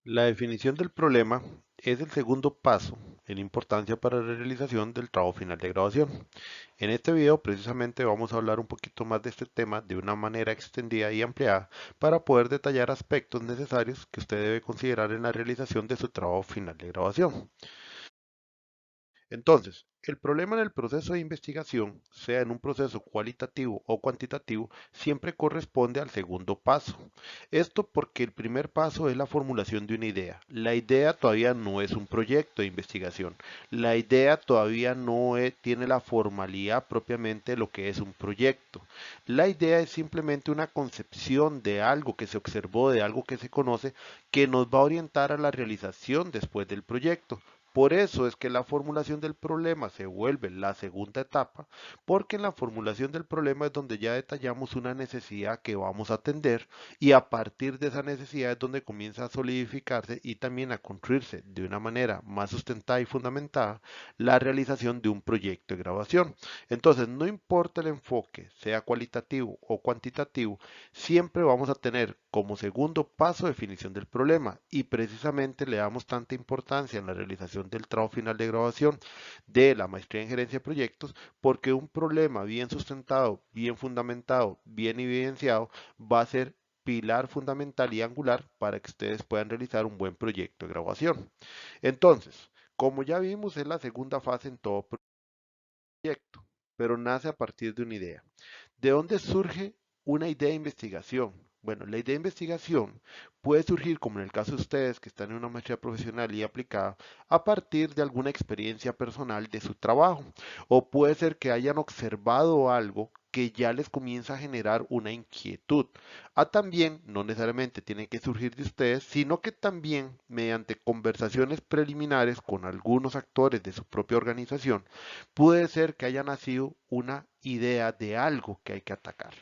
La definición del problema es el segundo paso en importancia para la realización del trabajo final de graduación. En este video precisamente vamos a hablar un poquito más de este tema de una manera extendida y ampliada para poder detallar aspectos necesarios que usted debe considerar en la realización de su trabajo final de graduación. Entonces, el problema en el proceso de investigación, sea en un proceso cualitativo o cuantitativo, siempre corresponde al segundo paso. Esto porque el primer paso es la formulación de una idea. La idea todavía no es un proyecto de investigación. La idea todavía no tiene la formalidad propiamente de lo que es un proyecto. La idea es simplemente una concepción de algo que se observó, de algo que se conoce, que nos va a orientar a la realización después del proyecto. Por eso es que la formulación del problema se vuelve la segunda etapa, porque en la formulación del problema es donde ya detallamos una necesidad que vamos a atender y a partir de esa necesidad es donde comienza a solidificarse y también a construirse de una manera más sustentada y fundamentada la realización de un proyecto de grabación. Entonces, no importa el enfoque, sea cualitativo o cuantitativo, siempre vamos a tener como segundo paso definición del problema y precisamente le damos tanta importancia en la realización del trabajo final de graduación de la maestría en gerencia de proyectos porque un problema bien sustentado, bien fundamentado, bien evidenciado va a ser pilar fundamental y angular para que ustedes puedan realizar un buen proyecto de graduación. Entonces, como ya vimos, es la segunda fase en todo proyecto, pero nace a partir de una idea. ¿De dónde surge una idea de investigación? Bueno, la idea de investigación puede surgir, como en el caso de ustedes que están en una maestría profesional y aplicada, a partir de alguna experiencia personal de su trabajo. O puede ser que hayan observado algo que ya les comienza a generar una inquietud. También, no necesariamente tiene que surgir de ustedes, sino que también mediante conversaciones preliminares con algunos actores de su propia organización, puede ser que haya nacido una idea de algo que hay que atacar.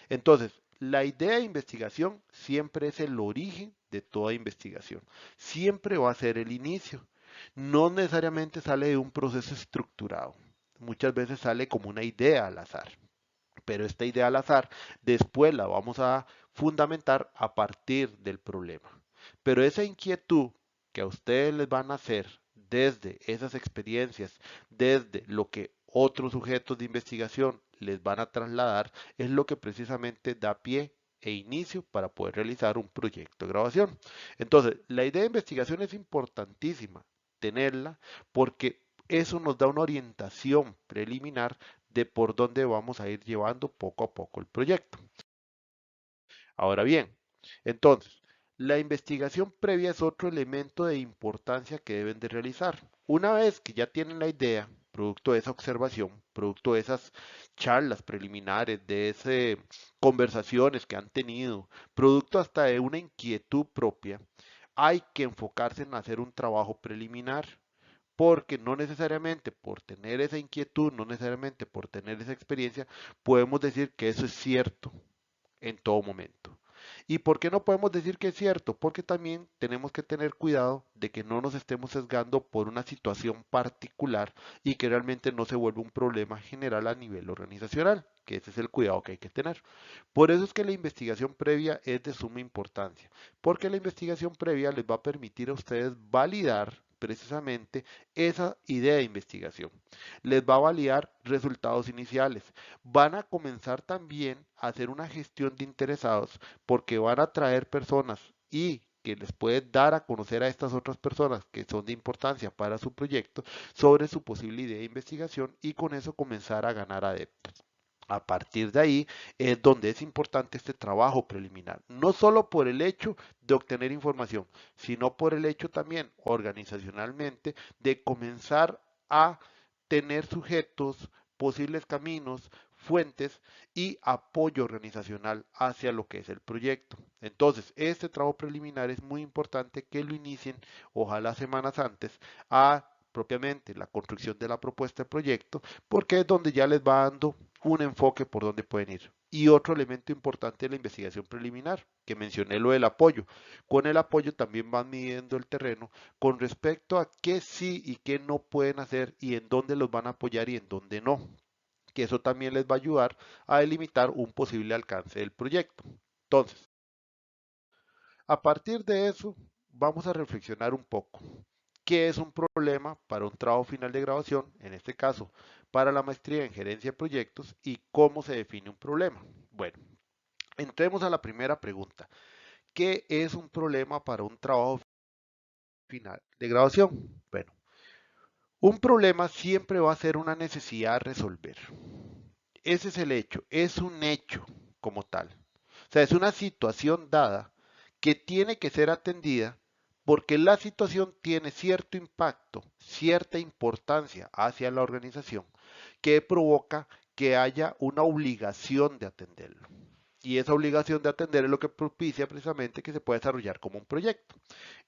Entonces, la idea de investigación siempre es el origen de toda investigación. Siempre va a ser el inicio. No necesariamente sale de un proceso estructurado. Muchas veces sale como una idea al azar. Pero esta idea al azar después la vamos a fundamentar a partir del problema. Pero esa inquietud que a ustedes les van a hacer desde esas experiencias, desde lo que otros sujetos de investigación les van a trasladar, es lo que precisamente da pie e inicio para poder realizar un proyecto de grabación. Entonces, la idea de investigación es importantísima tenerla porque eso nos da una orientación preliminar de por dónde vamos a ir llevando poco a poco el proyecto. Ahora bien, entonces, la investigación previa es otro elemento de importancia que deben de realizar. Una vez que ya tienen la idea, producto de esa observación, producto de esas charlas preliminares, de esas conversaciones que han tenido, producto hasta de una inquietud propia, hay que enfocarse en hacer un trabajo preliminar porque no necesariamente por tener esa inquietud, no necesariamente por tener esa experiencia, podemos decir que eso es cierto en todo momento. ¿Y por qué no podemos decir que es cierto? Porque también tenemos que tener cuidado de que no nos estemos sesgando por una situación particular y que realmente no se vuelva un problema general a nivel organizacional, que ese es el cuidado que hay que tener. Por eso es que la investigación previa es de suma importancia, porque la investigación previa les va a permitir a ustedes validar precisamente esa idea de investigación. Les va a validar resultados iniciales. Van a comenzar también a hacer una gestión de interesados porque van a traer personas y que les puede dar a conocer a estas otras personas que son de importancia para su proyecto sobre su posible idea de investigación y con eso comenzar a ganar adeptos. A partir de ahí es donde es importante este trabajo preliminar, no solo por el hecho de obtener información, sino por el hecho también organizacionalmente de comenzar a tener sujetos, posibles caminos, fuentes y apoyo organizacional hacia lo que es el proyecto. Entonces, este trabajo preliminar es muy importante que lo inicien, ojalá semanas antes, a propiamente la construcción de la propuesta de proyecto, porque es donde ya les va dando un enfoque por donde pueden ir. Y otro elemento importante de la investigación preliminar, que mencioné lo del apoyo. Con el apoyo también van midiendo el terreno con respecto a qué sí y qué no pueden hacer y en dónde los van a apoyar y en dónde no. Que eso también les va a ayudar a delimitar un posible alcance del proyecto. Entonces, a partir de eso, vamos a reflexionar un poco. ¿Qué es un problema para un trabajo final de graduación? En este caso, para la maestría en gerencia de proyectos y cómo se define un problema. Bueno, entremos a la primera pregunta. ¿Qué es un problema para un trabajo final de graduación? Bueno, un problema siempre va a ser una necesidad a resolver. Ese es el hecho, es un hecho como tal. O sea, es una situación dada que tiene que ser atendida porque la situación tiene cierto impacto, cierta importancia hacia la organización que provoca que haya una obligación de atenderlo. Y esa obligación de atender es lo que propicia precisamente que se pueda desarrollar como un proyecto.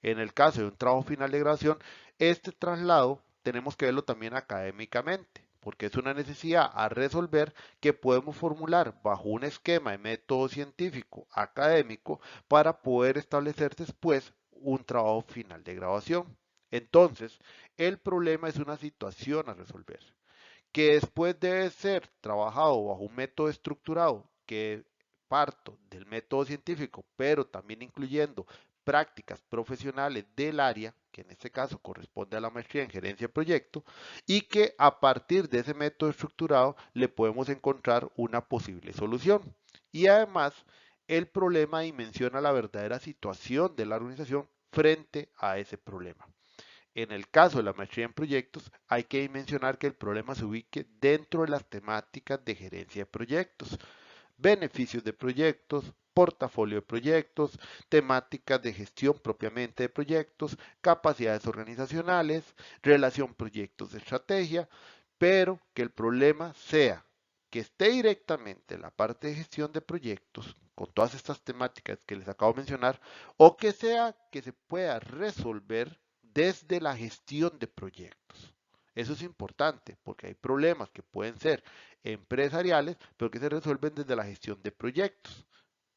En el caso de un trabajo final de graduación, este traslado tenemos que verlo también académicamente, porque es una necesidad a resolver que podemos formular bajo un esquema de método científico académico para poder establecer después un trabajo final de graduación. Entonces, el problema es una situación a resolver, que después debe ser trabajado bajo un método estructurado que parto del método científico, pero también incluyendo prácticas profesionales del área, que en este caso corresponde a la maestría en gerencia de proyecto, y que a partir de ese método estructurado le podemos encontrar una posible solución. Y además, el problema dimensiona la verdadera situación de la organización frente a ese problema. En el caso de la maestría en proyectos, hay que mencionar que el problema se ubique dentro de las temáticas de gerencia de proyectos, beneficios de proyectos, portafolio de proyectos, temáticas de gestión propiamente de proyectos, capacidades organizacionales, relación proyectos de estrategia, pero que el problema sea que esté directamente en la parte de gestión de proyectos, con todas estas temáticas que les acabo de mencionar, o que sea que se pueda resolver desde la gestión de proyectos. Eso es importante porque hay problemas que pueden ser empresariales, pero que se resuelven desde la gestión de proyectos.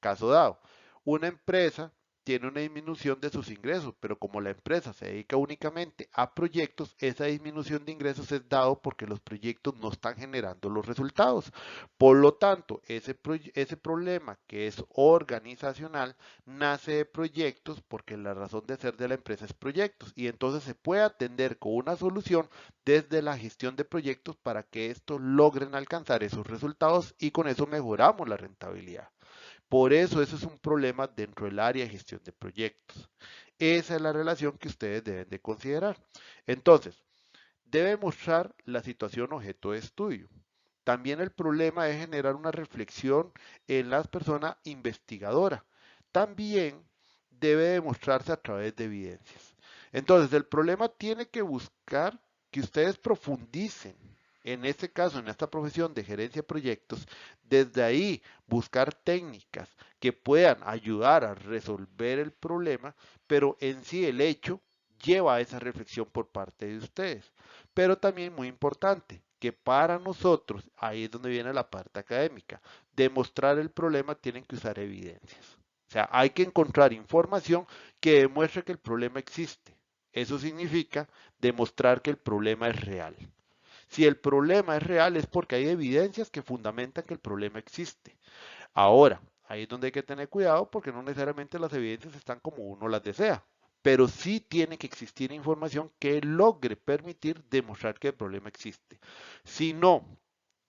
Caso dado, una empresa tiene una disminución de sus ingresos, pero como la empresa se dedica únicamente a proyectos, esa disminución de ingresos es dado porque los proyectos no están generando los resultados. Por lo tanto, ese problema que es organizacional nace de proyectos porque la razón de ser de la empresa es proyectos y entonces se puede atender con una solución desde la gestión de proyectos para que estos logren alcanzar esos resultados y con eso mejoramos la rentabilidad. Por eso ese es un problema dentro del área de gestión de proyectos. Esa es la relación que ustedes deben de considerar. Entonces, debe mostrar la situación objeto de estudio. También el problema es generar una reflexión en la persona investigadora. También debe demostrarse a través de evidencias. Entonces, el problema tiene que buscar que ustedes profundicen, en este caso, en esta profesión de gerencia de proyectos, desde ahí buscar técnicas que puedan ayudar a resolver el problema, pero en sí el hecho lleva a esa reflexión por parte de ustedes. Pero también muy importante, que para nosotros, ahí es donde viene la parte académica, demostrar el problema tienen que usar evidencias. O sea, hay que encontrar información que demuestre que el problema existe. Eso significa demostrar que el problema es real. Si el problema es real es porque hay evidencias que fundamentan que el problema existe. Ahora, ahí es donde hay que tener cuidado porque no necesariamente las evidencias están como uno las desea, pero sí tiene que existir información que logre permitir demostrar que el problema existe. Si no,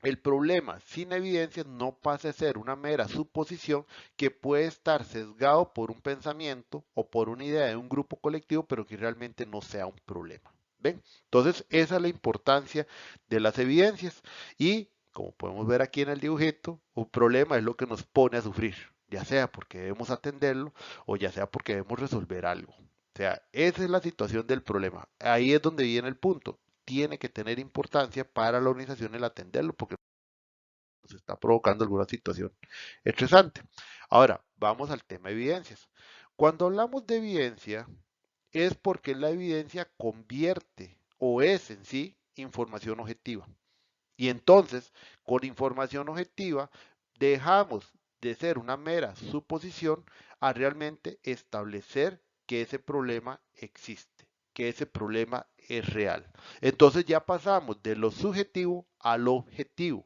el problema sin evidencias no pasa a ser una mera suposición que puede estar sesgado por un pensamiento o por una idea de un grupo colectivo, pero que realmente no sea un problema. ¿Ven? Entonces, esa es la importancia de las evidencias y como podemos ver aquí en el dibujito, un problema es lo que nos pone a sufrir, ya sea porque debemos atenderlo o ya sea porque debemos resolver algo. O sea, esa es la situación del problema. Ahí es donde viene el punto. Tiene que tener importancia para la organización el atenderlo porque nos está provocando alguna situación estresante. Ahora, vamos al tema de evidencias. Cuando hablamos de evidencia, es porque la evidencia convierte o es en sí información objetiva. Y entonces, con información objetiva, dejamos de ser una mera suposición a realmente establecer que ese problema existe, que ese problema es real. Entonces ya pasamos de lo subjetivo a lo objetivo.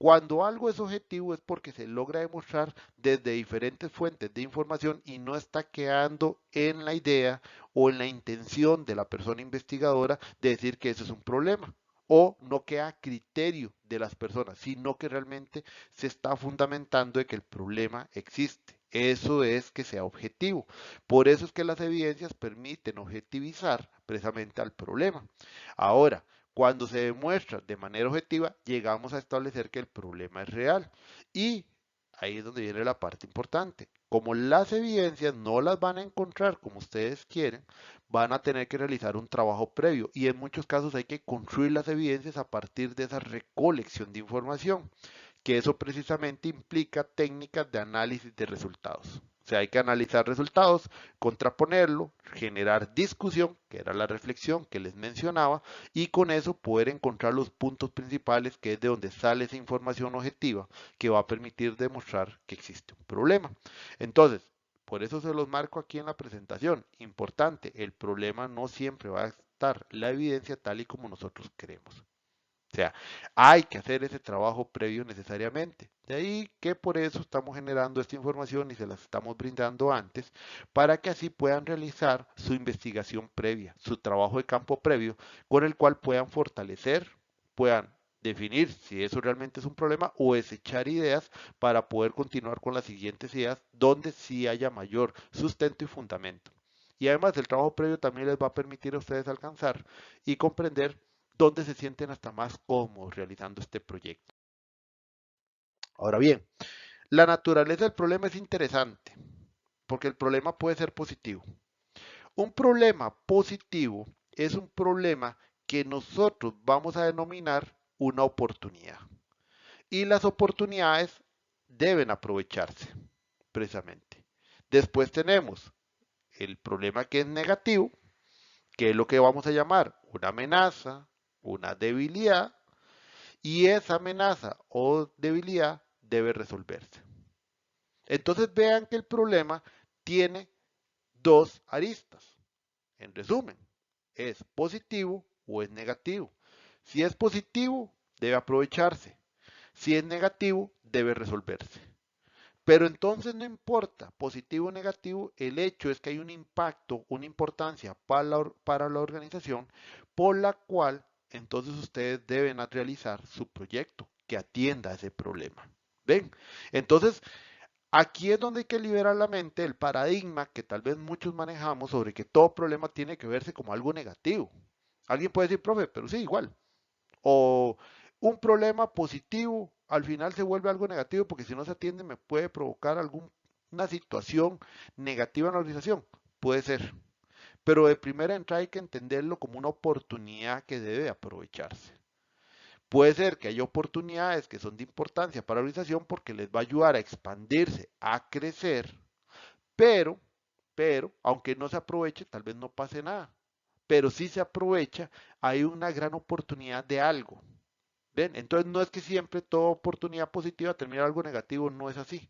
Cuando algo es objetivo es porque se logra demostrar desde diferentes fuentes de información y no está quedando en la idea o en la intención de la persona investigadora de decir que eso es un problema. O no queda a criterio de las personas, sino que realmente se está fundamentando de que el problema existe. Eso es que sea objetivo. Por eso es que las evidencias permiten objetivizar precisamente al problema. Ahora, cuando se demuestra de manera objetiva, llegamos a establecer que el problema es real. Y ahí es donde viene la parte importante. Como las evidencias no las van a encontrar como ustedes quieren, van a tener que realizar un trabajo previo. Y en muchos casos hay que construir las evidencias a partir de esa recolección de información, que eso precisamente implica técnicas de análisis de resultados. O sea, hay que analizar resultados, contraponerlo, generar discusión, que era la reflexión que les mencionaba, y con eso poder encontrar los puntos principales, que es de donde sale esa información objetiva que va a permitir demostrar que existe un problema. Entonces, por eso se los marco aquí en la presentación. Importante, el problema no siempre va a estar la evidencia tal y como nosotros queremos. O sea, hay que hacer ese trabajo previo necesariamente. De ahí que por eso estamos generando esta información y se las estamos brindando antes, para que así puedan realizar su investigación previa, su trabajo de campo previo, con el cual puedan fortalecer, puedan definir si eso realmente es un problema o desechar ideas para poder continuar con las siguientes ideas donde sí haya mayor sustento y fundamento. Y además el trabajo previo también les va a permitir a ustedes alcanzar y comprender donde se sienten hasta más cómodos realizando este proyecto. Ahora bien, la naturaleza del problema es interesante, porque el problema puede ser positivo. Un problema positivo es un problema que nosotros vamos a denominar una oportunidad. Y las oportunidades deben aprovecharse, precisamente. Después tenemos el problema que es negativo, que es lo que vamos a llamar una amenaza, una debilidad, y esa amenaza o debilidad debe resolverse. Entonces vean que el problema tiene dos aristas. En resumen, es positivo o es negativo. Si es positivo, debe aprovecharse. Si es negativo, debe resolverse. Pero entonces no importa, positivo o negativo, el hecho es que hay un impacto, una importancia para la organización, por la cual entonces ustedes deben realizar su proyecto que atienda a ese problema. ¿Ven? Entonces, aquí es donde hay que liberar la mente, el paradigma que tal vez muchos manejamos sobre que todo problema tiene que verse como algo negativo. Alguien puede decir, profe, pero sí, igual. O un problema positivo al final se vuelve algo negativo porque si no se atiende me puede provocar alguna situación negativa en la organización. Puede ser. Pero de primera entrada hay que entenderlo como una oportunidad que debe aprovecharse. Puede ser que haya oportunidades que son de importancia para la organización porque les va a ayudar a expandirse, a crecer, pero, aunque no se aproveche, tal vez no pase nada. Pero si se aprovecha, hay una gran oportunidad de algo. ¿Ven? Entonces no es que siempre toda oportunidad positiva termine algo negativo, no es así.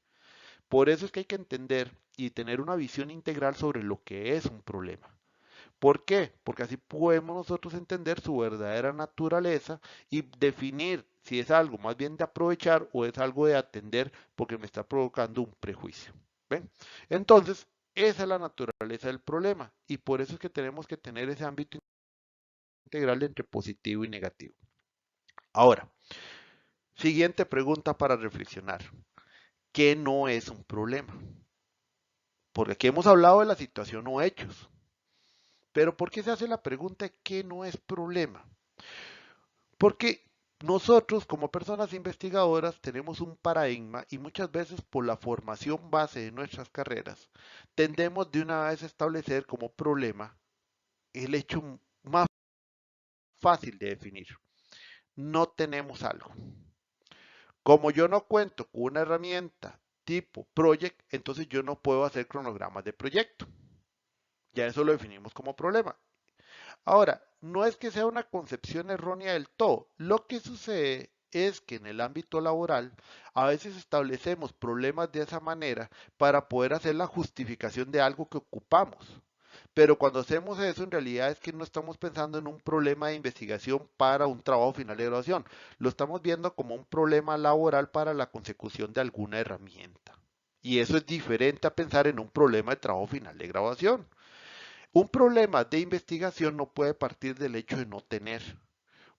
Por eso es que hay que entender y tener una visión integral sobre lo que es un problema. ¿Por qué? Porque así podemos nosotros entender su verdadera naturaleza y definir si es algo más bien de aprovechar o es algo de atender porque me está provocando un prejuicio. ¿Ven? Entonces, esa es la naturaleza del problema y por eso es que tenemos que tener ese ámbito integral entre positivo y negativo. Ahora, siguiente pregunta para reflexionar. ¿Qué no es un problema? Porque aquí hemos hablado de la situación o hechos. Pero ¿por qué se hace la pregunta de qué no es problema? Porque nosotros como personas investigadoras tenemos un paradigma y muchas veces por la formación base de nuestras carreras tendemos de una vez a establecer como problema el hecho más fácil de definir. No tenemos algo. Como yo no cuento con una herramienta tipo project, entonces yo no puedo hacer cronogramas de proyecto. Ya eso lo definimos como problema. Ahora, no es que sea una concepción errónea del todo. Lo que sucede es que en el ámbito laboral a veces establecemos problemas de esa manera para poder hacer la justificación de algo que ocupamos. Pero cuando hacemos eso, en realidad es que no estamos pensando en un problema de investigación para un trabajo final de graduación. Lo estamos viendo como un problema laboral para la consecución de alguna herramienta. Y eso es diferente a pensar en un problema de trabajo final de graduación. Un problema de investigación no puede partir del hecho de no tener.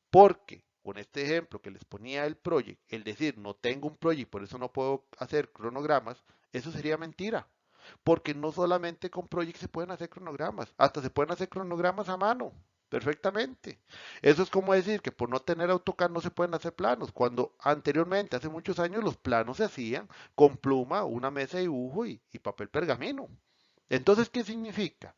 Porque con este ejemplo que les ponía el project, el decir no tengo un project, por eso no puedo hacer cronogramas, eso sería mentira. Porque no solamente con project se pueden hacer cronogramas, hasta se pueden hacer cronogramas a mano, perfectamente. Eso es como decir que por no tener AutoCAD no se pueden hacer planos, cuando anteriormente, hace muchos años, los planos se hacían con pluma, una mesa de dibujo y papel pergamino. Entonces, ¿qué significa?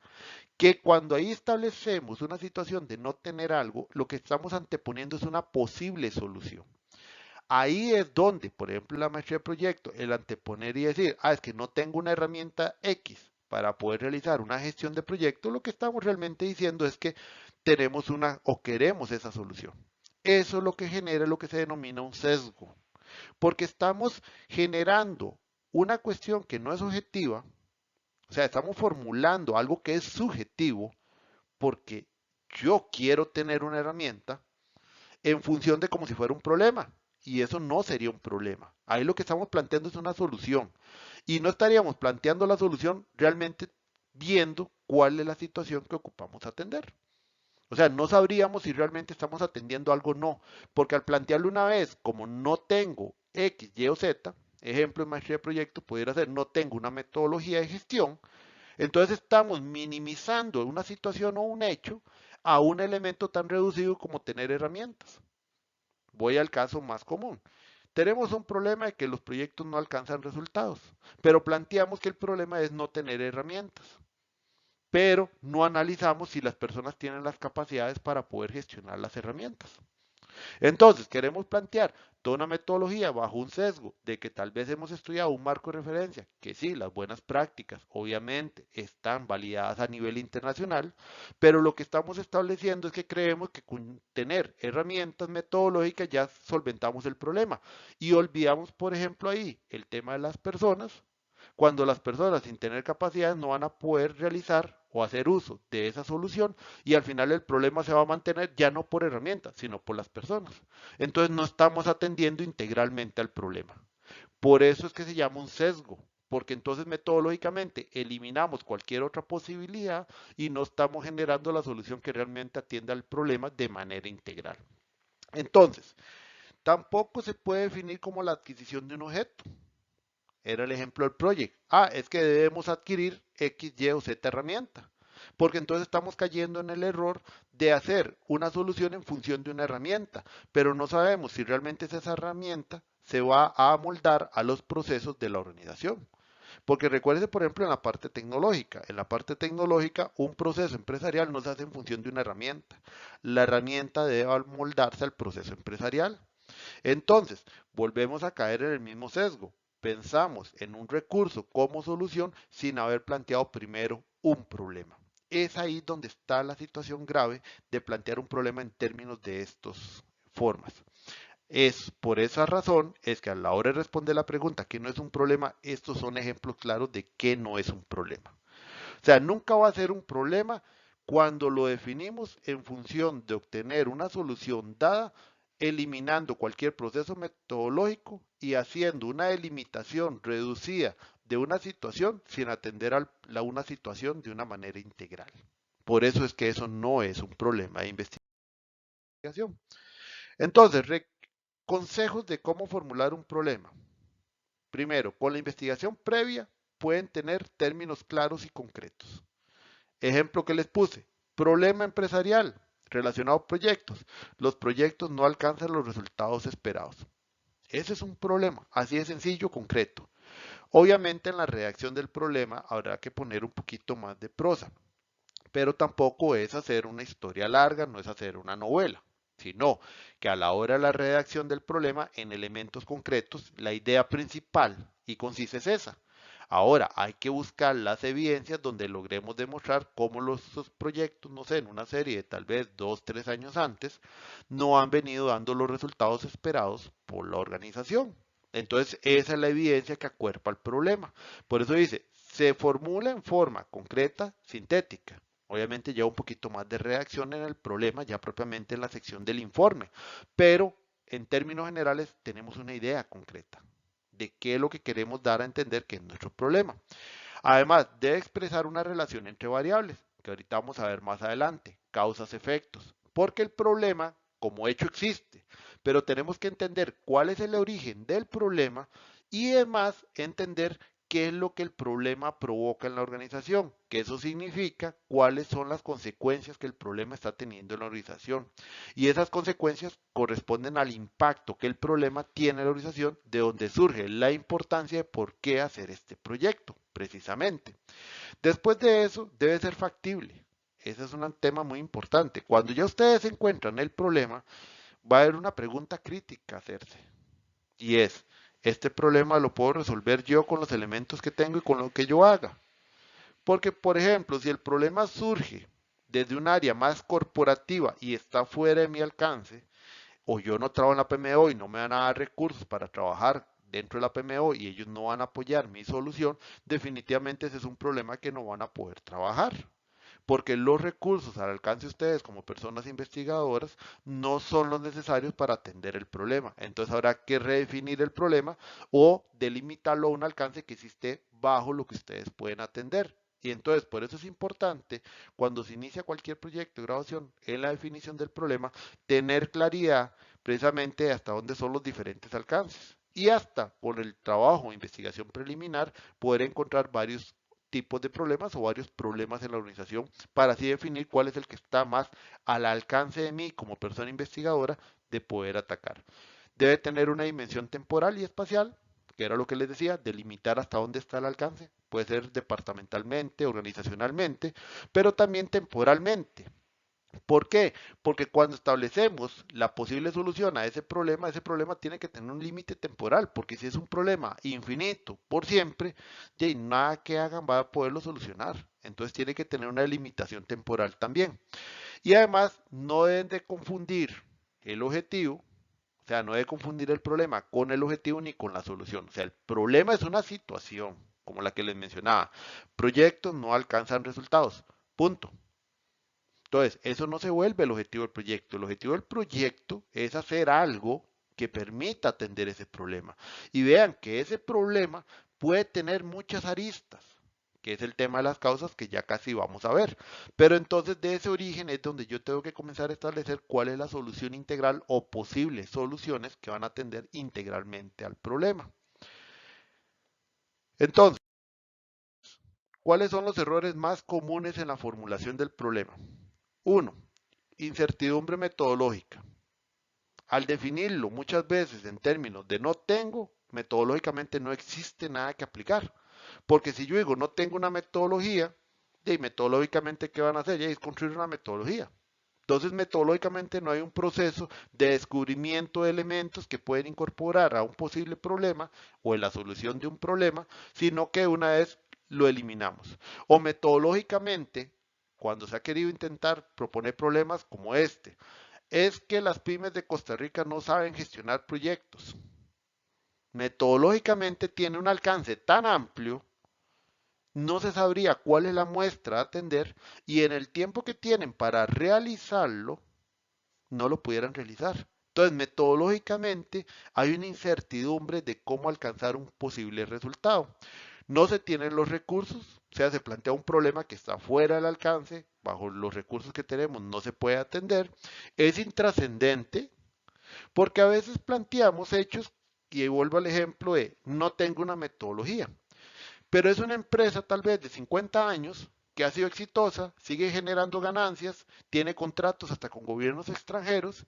Que cuando ahí establecemos una situación de no tener algo, lo que estamos anteponiendo es una posible solución. Ahí es donde, por ejemplo, la maestría de proyecto, el anteponer y decir, es que no tengo una herramienta X para poder realizar una gestión de proyecto, lo que estamos realmente diciendo es que tenemos una o queremos esa solución. Eso es lo que genera lo que se denomina un sesgo, porque estamos generando una cuestión que no es objetiva, o sea, estamos formulando algo que es subjetivo porque yo quiero tener una herramienta en función de como si fuera un problema. Y eso no sería un problema. Ahí lo que estamos planteando es una solución. Y no estaríamos planteando la solución realmente viendo cuál es la situación que ocupamos atender. O sea, no sabríamos si realmente estamos atendiendo algo o no. Porque al plantearlo una vez, como no tengo X, Y o Z, ejemplo en maestría de proyecto, pudiera ser no tengo una metodología de gestión, entonces estamos minimizando una situación o un hecho a un elemento tan reducido como tener herramientas. Voy al caso más común. Tenemos un problema de que los proyectos no alcanzan resultados, pero planteamos que el problema es no tener herramientas, pero no analizamos si las personas tienen las capacidades para poder gestionar las herramientas. Entonces, queremos plantear toda una metodología bajo un sesgo de que tal vez hemos estudiado un marco de referencia, que sí, las buenas prácticas obviamente están validadas a nivel internacional, pero lo que estamos estableciendo es que creemos que con tener herramientas metodológicas ya solventamos el problema y olvidamos, por ejemplo, ahí el tema de las personas, cuando las personas sin tener capacidades no van a poder realizar o hacer uso de esa solución y al final el problema se va a mantener ya no por herramientas, sino por las personas. Entonces no estamos atendiendo integralmente al problema. Por eso es que se llama un sesgo, porque entonces metodológicamente eliminamos cualquier otra posibilidad y no estamos generando la solución que realmente atienda al problema de manera integral. Entonces, tampoco se puede definir como la adquisición de un objeto. Era el ejemplo del project. Es que debemos adquirir X, Y o Z herramienta. Porque entonces estamos cayendo en el error de hacer una solución en función de una herramienta, pero no sabemos si realmente esa herramienta se va a amoldar a los procesos de la organización. Porque recuerde, por ejemplo, en la parte tecnológica. En la parte tecnológica, un proceso empresarial no se hace en función de una herramienta. La herramienta debe amoldarse al proceso empresarial. Entonces, volvemos a caer en el mismo sesgo. Pensamos en un recurso como solución sin haber planteado primero un problema. Es ahí donde está la situación grave de plantear un problema en términos de estas formas. Es por esa razón es que a la hora de responder la pregunta que no es un problema, estos son ejemplos claros de que no es un problema. O sea, nunca va a ser un problema cuando lo definimos en función de obtener una solución dada, eliminando cualquier proceso metodológico y haciendo una delimitación reducida de una situación sin atender a una situación de una manera integral. Por eso es que eso no es un problema de investigación. Entonces, consejos de cómo formular un problema. Primero, con la investigación previa pueden tener términos claros y concretos. Ejemplo que les puse, problema empresarial relacionado a proyectos. Los proyectos no alcanzan los resultados esperados. Ese es un problema, así de sencillo, concreto. Obviamente en la redacción del problema habrá que poner un poquito más de prosa, pero tampoco es hacer una historia larga, no es hacer una novela, sino que a la hora de la redacción del problema, en elementos concretos, la idea principal y concisa es esa. Ahora hay que buscar las evidencias donde logremos demostrar cómo los proyectos, no sé, en una serie de tal vez 2, 3 años antes, no han venido dando los resultados esperados por la organización. Entonces, esa es la evidencia que acuerpa el problema. Por eso dice, se formula en forma concreta, sintética. Obviamente lleva un poquito más de redacción en el problema, ya propiamente en la sección del informe, pero en términos generales tenemos una idea concreta de qué es lo que queremos dar a entender que es nuestro problema. Además, debe expresar una relación entre variables, que ahorita vamos a ver más adelante, causas, efectos, porque el problema como hecho existe, pero tenemos que entender cuál es el origen del problema y además entender qué es lo que el problema provoca en la organización, que eso significa cuáles son las consecuencias que el problema está teniendo en la organización. Y esas consecuencias corresponden al impacto que el problema tiene en la organización, de donde surge la importancia de por qué hacer este proyecto, precisamente. Después de eso, debe ser factible. Ese es un tema muy importante. Cuando ya ustedes encuentran el problema, va a haber una pregunta crítica a hacerse. Y es, ¿este problema lo puedo resolver yo con los elementos que tengo y con lo que yo haga? Porque, por ejemplo, si el problema surge desde un área más corporativa y está fuera de mi alcance, o yo no trabajo en la PMO y no me van a dar recursos para trabajar dentro de la PMO y ellos no van a apoyar mi solución, definitivamente ese es un problema que no van a poder trabajar. Porque los recursos al alcance de ustedes como personas investigadoras no son los necesarios para atender el problema. Entonces habrá que redefinir el problema o delimitarlo a un alcance que sí esté bajo lo que ustedes pueden atender. Y entonces, por eso es importante, cuando se inicia cualquier proyecto de grabación en la definición del problema, tener claridad precisamente hasta dónde son los diferentes alcances. Y hasta con el trabajo de investigación preliminar, poder encontrar varios tipos de problemas o varios problemas en la organización para así definir cuál es el que está más al alcance de mí como persona investigadora de poder atacar. Debe tener una dimensión temporal y espacial, que era lo que les decía, delimitar hasta dónde está el alcance. Puede ser departamentalmente, organizacionalmente, pero también temporalmente. ¿Por qué? Porque cuando establecemos la posible solución a ese problema tiene que tener un límite temporal, porque si es un problema infinito por siempre, ya nada que hagan va a poderlo solucionar. Entonces tiene que tener una limitación temporal también. Y además no deben de confundir el objetivo, o sea, no debe confundir el problema con el objetivo ni con la solución. O sea, el problema es una situación, como la que les mencionaba. Proyectos no alcanzan resultados. Punto. Entonces, eso no se vuelve el objetivo del proyecto. El objetivo del proyecto es hacer algo que permita atender ese problema. Y vean que ese problema puede tener muchas aristas, que es el tema de las causas que ya casi vamos a ver. Pero entonces de ese origen es donde yo tengo que comenzar a establecer cuál es la solución integral o posibles soluciones que van a atender integralmente al problema. Entonces, ¿cuáles son los errores más comunes en la formulación del problema? Uno, incertidumbre metodológica. Al definirlo muchas veces en términos de no tengo, metodológicamente no existe nada que aplicar. Porque si yo digo no tengo una metodología, y metodológicamente, ¿qué van a hacer? Ya es construir una metodología. Entonces, metodológicamente no hay un proceso de descubrimiento de elementos que pueden incorporar a un posible problema o en la solución de un problema, sino que una vez lo eliminamos. O metodológicamente, cuando se ha querido intentar proponer problemas como este, es que las pymes de Costa Rica no saben gestionar proyectos. Metodológicamente tiene un alcance tan amplio, no se sabría cuál es la muestra a atender y en el tiempo que tienen para realizarlo, no lo pudieran realizar. Entonces, metodológicamente hay una incertidumbre de cómo alcanzar un posible resultado. No se tienen los recursos, o sea, se plantea un problema que está fuera del alcance, bajo los recursos que tenemos no se puede atender, es intrascendente, porque a veces planteamos hechos, y vuelvo al ejemplo de no tengo una metodología, pero es una empresa tal vez de 50 años que ha sido exitosa, sigue generando ganancias, tiene contratos hasta con gobiernos extranjeros,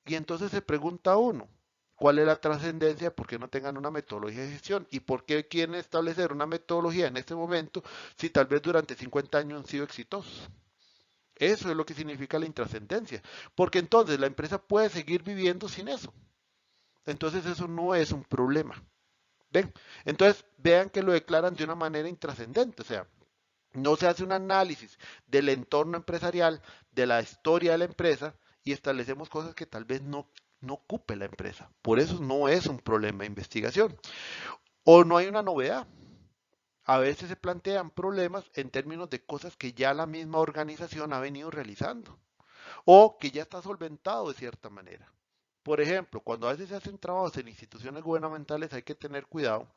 y entonces se pregunta uno, ¿cuál es la trascendencia? ¿Por qué no tengan una metodología de gestión? ¿Y por qué quieren establecer una metodología en este momento si tal vez durante 50 años han sido exitosos? Eso es lo que significa la intrascendencia, porque entonces la empresa puede seguir viviendo sin eso. Entonces eso no es un problema. ¿Ven? Entonces vean que lo declaran de una manera intrascendente, o sea, no se hace un análisis del entorno empresarial, de la historia de la empresa y establecemos cosas que tal vez no ocupe la empresa. Por eso no es un problema de investigación. O no hay una novedad. a veces se plantean problemas en términos de cosas que ya la misma organización ha venido realizando o que ya está solventado de cierta manera. Por ejemplo, cuando a veces se hacen trabajos en instituciones gubernamentales hay que tener cuidado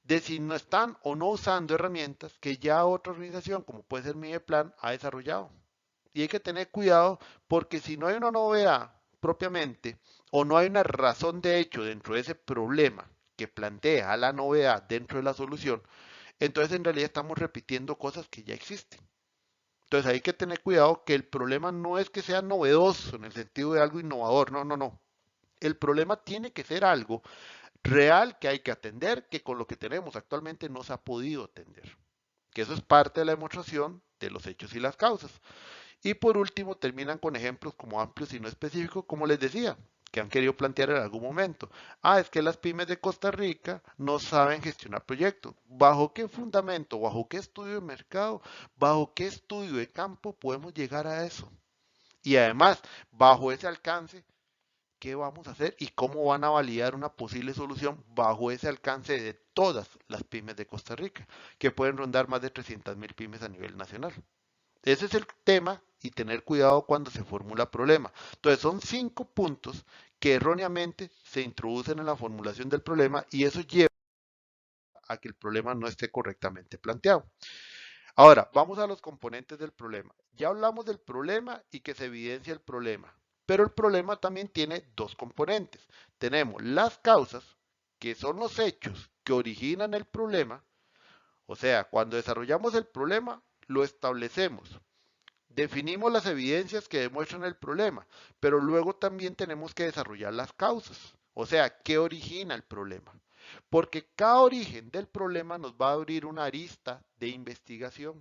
de si no están o no usando herramientas que ya otra organización, como puede ser Mideplan, ha desarrollado. Y hay que tener cuidado porque si no hay una novedad propiamente o no hay una razón de hecho dentro de ese problema que plantea la novedad dentro de la solución, entonces en realidad estamos repitiendo cosas que ya existen. Entonces hay que tener cuidado que el problema no es que sea novedoso en el sentido de algo innovador, no, no, no. El problema tiene que ser algo real que hay que atender, que con lo que tenemos actualmente no se ha podido atender. Que eso es parte de la demostración de los hechos y las causas. Y por último, terminan con ejemplos como amplios y no específicos, como les decía, que han querido plantear en algún momento. Es que las pymes de Costa Rica no saben gestionar proyectos. ¿Bajo qué fundamento, bajo qué estudio de mercado, bajo qué estudio de campo podemos llegar a eso? Y además, bajo ese alcance, ¿qué vamos a hacer y cómo van a validar una posible solución bajo ese alcance de todas las pymes de Costa Rica, que pueden rondar más de 300.000 pymes a nivel nacional? Ese es el tema y tener cuidado cuando se formula problema. Entonces son 5 puntos que erróneamente se introducen en la formulación del problema y eso lleva a que el problema no esté correctamente planteado. Ahora, vamos a los componentes del problema. Ya hablamos del problema y que se evidencia el problema, pero el problema también tiene dos componentes. Tenemos las causas, que son los hechos que originan el problema, o sea, cuando desarrollamos el problema, lo establecemos. Definimos las evidencias que demuestran el problema, pero luego también tenemos que desarrollar las causas, o sea, qué origina el problema. Porque cada origen del problema nos va a abrir una arista de investigación.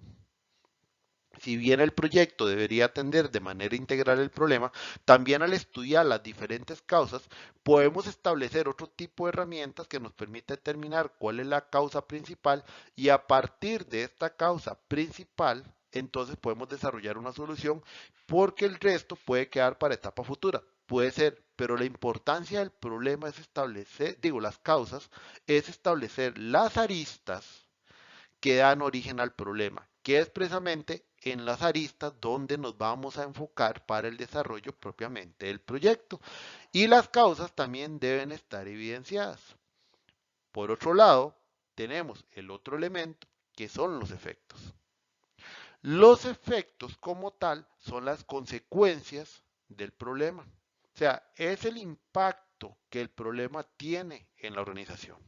Si bien el proyecto debería atender de manera integral el problema, también al estudiar las diferentes causas podemos establecer otro tipo de herramientas que nos permite determinar cuál es la causa principal y a partir de esta causa principal, entonces podemos desarrollar una solución porque el resto puede quedar para etapa futura. Puede ser, pero la importancia del problema es establecer, las causas, es establecer las aristas que dan origen al problema, que es precisamente en las aristas donde nos vamos a enfocar para el desarrollo propiamente del proyecto. Y las causas también deben estar evidenciadas. Por otro lado, tenemos el otro elemento que son los efectos. Los efectos como tal son las consecuencias del problema. O sea, es el impacto que el problema tiene en la organización.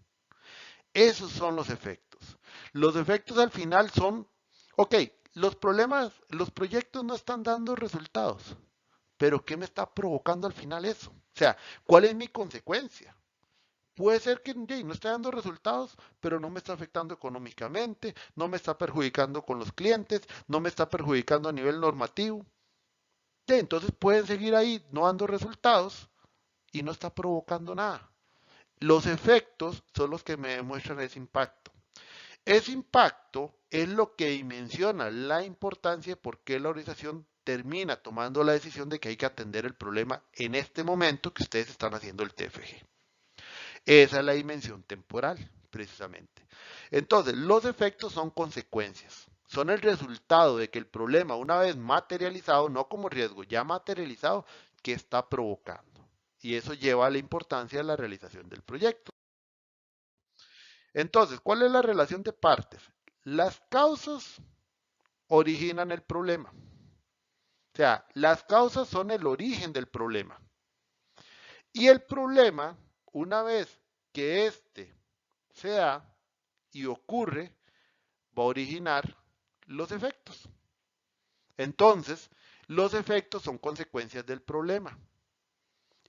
Esos son los efectos. Los efectos al final son, ok, los problemas, los proyectos no están dando resultados, pero ¿qué me está provocando al final eso? O sea, ¿cuál es mi consecuencia? Puede ser que no esté dando resultados, pero no me está afectando económicamente, no me está perjudicando con los clientes, no me está perjudicando a nivel normativo. Entonces pueden seguir ahí no dando resultados y no está provocando nada. Los efectos son los que me demuestran ese impacto. Ese impacto es lo que dimensiona la importancia de por qué la organización termina tomando la decisión de que hay que atender el problema en este momento que ustedes están haciendo el TFG. Esa es la dimensión temporal, precisamente. Entonces, los efectos son consecuencias. Son el resultado de que el problema, una vez materializado, no como riesgo, ya materializado, que está provocando. Y eso lleva a la importancia de la realización del proyecto. Entonces, ¿cuál es la relación de partes? Las causas originan el problema. O sea, las causas son el origen del problema. Y el problema, una vez que éste se da y ocurre, va a originar los efectos. Entonces, los efectos son consecuencias del problema.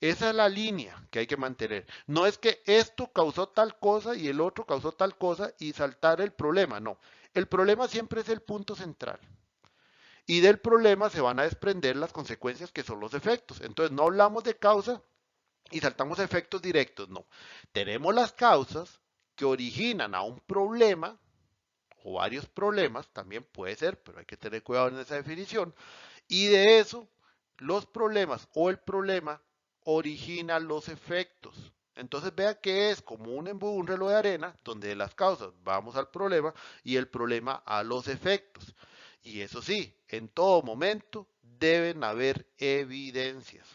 Esa es la línea que hay que mantener. No es que esto causó tal cosa y el otro causó tal cosa y saltar el problema, no. El problema siempre es el punto central. Y del problema se van a desprender las consecuencias que son los efectos. Entonces no hablamos de causa y saltamos a efectos directos, no. Tenemos las causas que originan a un problema o varios problemas, también puede ser, pero hay que tener cuidado en esa definición. Y de eso, los problemas o el problema origina los efectos. Entonces vea que es como un embudo, un reloj de arena, donde de las causas vamos al problema y el problema a los efectos. Y eso sí, en todo momento deben haber evidencias.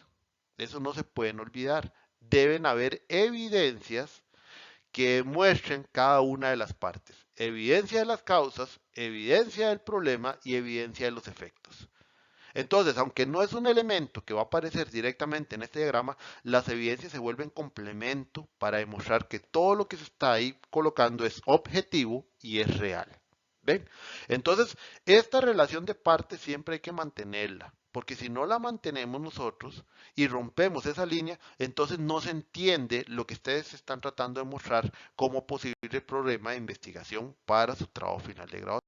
Eso no se pueden olvidar. Deben haber evidencias que muestren cada una de las partes. Evidencia de las causas, evidencia del problema y evidencia de los efectos. Entonces, aunque no es un elemento que va a aparecer directamente en este diagrama, las evidencias se vuelven complemento para demostrar que todo lo que se está ahí colocando es objetivo y es real. ¿Ven? Entonces, esta relación de partes siempre hay que mantenerla, porque si no la mantenemos nosotros y rompemos esa línea, entonces no se entiende lo que ustedes están tratando de mostrar como posible problema de investigación para su trabajo final de grado.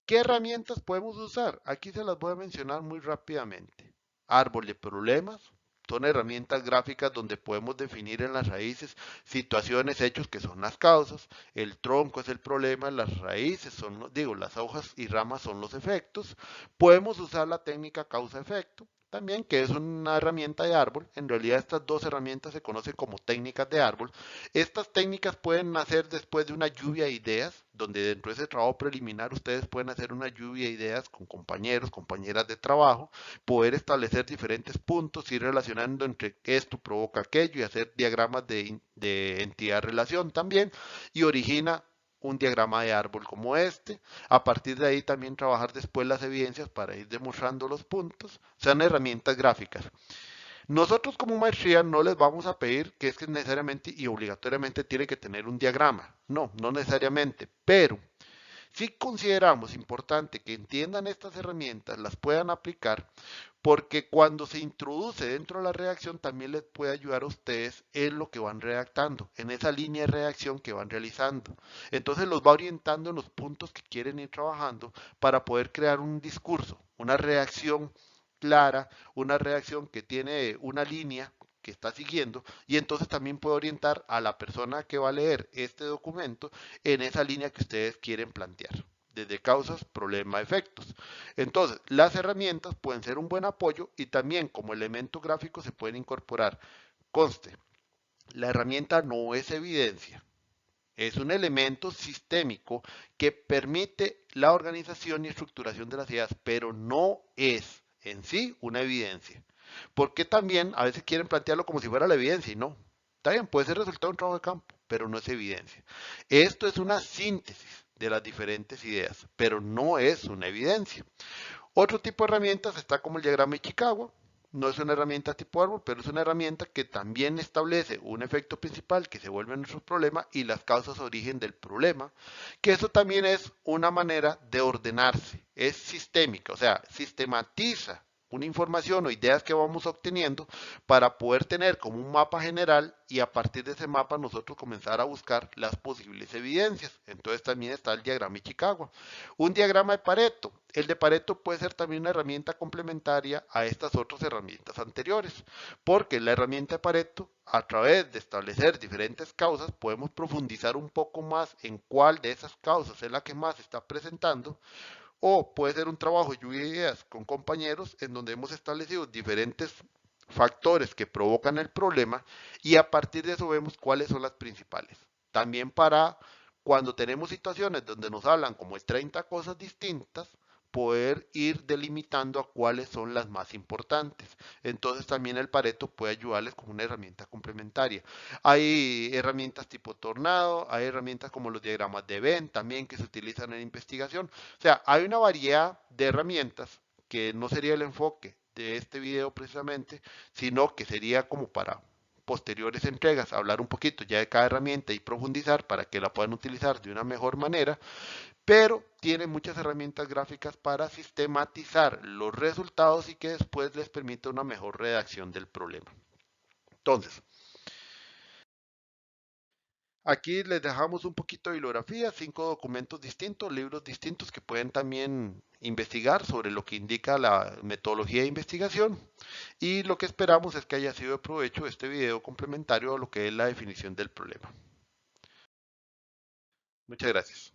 ¿Qué herramientas podemos usar? Aquí se las voy a mencionar muy rápidamente. Árbol de problemas. Son herramientas gráficas donde podemos definir en las raíces situaciones, hechos que son las causas. El tronco es el problema, las raíces son, digo, las hojas y ramas son los efectos. Podemos usar la técnica causa-efecto también, que es una herramienta de árbol. En realidad estas dos herramientas se conocen como técnicas de árbol. Estas técnicas pueden nacer después de una lluvia de ideas, donde dentro de ese trabajo preliminar ustedes pueden hacer una lluvia de ideas con compañeros, compañeras de trabajo, poder establecer diferentes puntos, ir relacionando entre esto provoca aquello y hacer diagramas de entidad-relación también, y origina un diagrama de árbol como este. A partir de ahí también trabajar después las evidencias para ir demostrando los puntos. Sean herramientas gráficas. Nosotros como maestría no les vamos a pedir que es que necesariamente y obligatoriamente tiene que tener un diagrama. No, no necesariamente. Pero sí consideramos importante que entiendan estas herramientas, las puedan aplicar, porque cuando se introduce dentro de la redacción también les puede ayudar a ustedes en lo que van redactando, en esa línea de redacción que van realizando. Entonces los va orientando en los puntos que quieren ir trabajando para poder crear un discurso, una redacción clara, una redacción que tiene una línea que está siguiendo y entonces también puede orientar a la persona que va a leer este documento en esa línea que ustedes quieren plantear, desde causas, problema, efectos. Entonces, las herramientas pueden ser un buen apoyo y también como elemento gráfico se pueden incorporar. Conste, la herramienta no es evidencia, es un elemento sistémico que permite la organización y estructuración de las ideas, pero no es en sí una evidencia. Porque también a veces quieren plantearlo como si fuera la evidencia y no. Está bien, puede ser resultado de un trabajo de campo, pero no es evidencia. Esto es una síntesis de las diferentes ideas, pero no es una evidencia. Otro tipo de herramientas está como el diagrama de Chicago. No es una herramienta tipo árbol, pero es una herramienta que también establece un efecto principal que se vuelve nuestro problema y las causas origen del problema, que eso también es una manera de ordenarse, es sistémica, o sea, sistematiza una información o ideas que vamos obteniendo para poder tener como un mapa general y a partir de ese mapa nosotros comenzar a buscar las posibles evidencias. Entonces también está el diagrama de Chicago. Un diagrama de Pareto. El de Pareto puede ser también una herramienta complementaria a estas otras herramientas anteriores, porque la herramienta de Pareto, a través de establecer diferentes causas, podemos profundizar un poco más en cuál de esas causas es la que más se está presentando, o puede ser un trabajo de lluvia de ideas con compañeros en donde hemos establecido diferentes factores que provocan el problema y a partir de eso vemos cuáles son las principales. También para cuando tenemos situaciones donde nos hablan como de 30 cosas distintas, poder ir delimitando a cuáles son las más importantes. Entonces también el Pareto puede ayudarles como una herramienta complementaria. Hay herramientas tipo Tornado, hay herramientas como los diagramas de Venn también que se utilizan en investigación. O sea, hay una variedad de herramientas que no sería el enfoque de este video precisamente, sino que sería como para posteriores entregas, hablar un poquito ya de cada herramienta y profundizar para que la puedan utilizar de una mejor manera, pero tiene muchas herramientas gráficas para sistematizar los resultados y que después les permita una mejor redacción del problema. Entonces, aquí les dejamos un poquito de bibliografía, 5 documentos distintos, libros distintos que pueden también investigar sobre lo que indica la metodología de investigación. Y lo que esperamos es que haya sido de provecho este video complementario a lo que es la definición del problema. Muchas gracias.